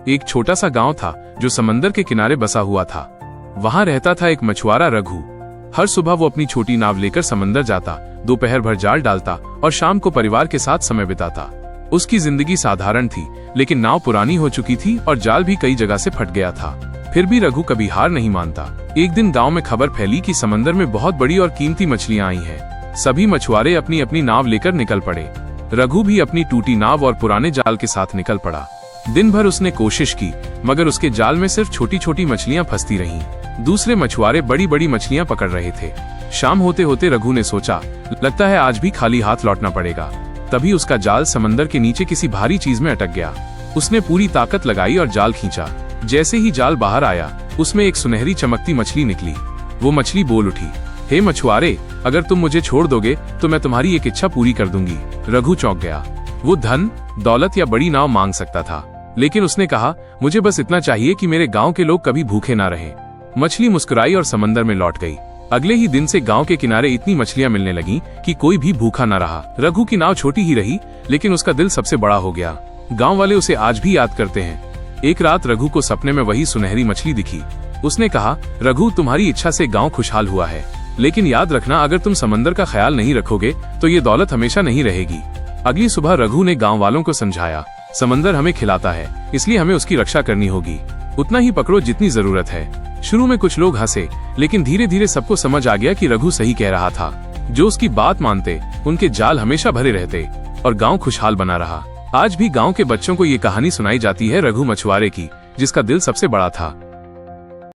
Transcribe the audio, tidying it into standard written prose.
एक छोटा सा गांव था जो समंदर के किनारे बसा हुआ था। वहां रहता था एक मछुआरा रघु। हर सुबह वो अपनी छोटी नाव लेकर समंदर जाता, दोपहर भर जाल डालता और शाम को परिवार के साथ समय बिताता। उसकी जिंदगी साधारण थी, लेकिन नाव पुरानी हो चुकी थी और जाल भी कई जगह से फट गया था। फिर भी रघु कभी हार नहीं मानता। एक दिन गांव में खबर फैली कि समंदर में बहुत बड़ी और कीमती मछलियां आई हैं। सभी मछुआरे अपनी अपनी नाव लेकर निकल पड़े। रघु भी अपनी टूटी नाव और पुराने जाल के साथ निकल पड़ा। दिन भर उसने कोशिश की, मगर उसके जाल में सिर्फ छोटी छोटी मछलियां फंसती रहीं। दूसरे मछुआरे बड़ी बड़ी मछलियां पकड़ रहे थे। शाम होते होते रघु ने सोचा, लगता है आज भी खाली हाथ लौटना पड़ेगा। तभी उसका जाल समंदर के नीचे किसी भारी चीज में अटक गया। उसने पूरी ताकत लगाई और जाल खींचा। जैसे ही जाल बाहर आया, उसमें एक सुनहरी चमकती मछली निकली। वो मछली बोल उठी, हे मछुआरे, अगर तुम मुझे छोड़ दोगे तो मैं तुम्हारी एक इच्छा पूरी कर दूंगी। रघु चौंक गया। वो धन, दौलत या बड़ी नाव मांग सकता था, लेकिन उसने कहा, मुझे बस इतना चाहिए कि मेरे गांव के लोग कभी भूखे ना रहें। मछली मुस्कुराई और समंदर में लौट गई। अगले ही दिन से गांव के किनारे इतनी मछलियां मिलने लगीं कि कोई भी भूखा न रहा। रघु की नाव छोटी ही रही, लेकिन उसका दिल सबसे बड़ा हो गया। गांव वाले उसे आज भी याद करते हैं। एक रात रघु को सपने में वही सुनहरी मछली दिखी। उसने कहा, रघु, तुम्हारी इच्छा से गांव खुशहाल हुआ है, लेकिन याद रखना, अगर तुम समंदर का ख्याल नहीं रखोगे तो ये दौलत हमेशा नहीं रहेगी। अगली सुबह रघु ने गांव वालों को समझाया, समंदर हमें खिलाता है, इसलिए हमें उसकी रक्षा करनी होगी। उतना ही पकड़ो जितनी जरूरत है। शुरू में कुछ लोग हंसे, लेकिन धीरे धीरे सबको समझ आ गया कि रघु सही कह रहा था। जो उसकी बात मानते, उनके जाल हमेशा भरे रहते और गांव खुशहाल बना रहा। आज भी गांव के बच्चों को ये कहानी सुनाई जाती है रघु मछुआरे की, जिसका दिल सबसे बड़ा था।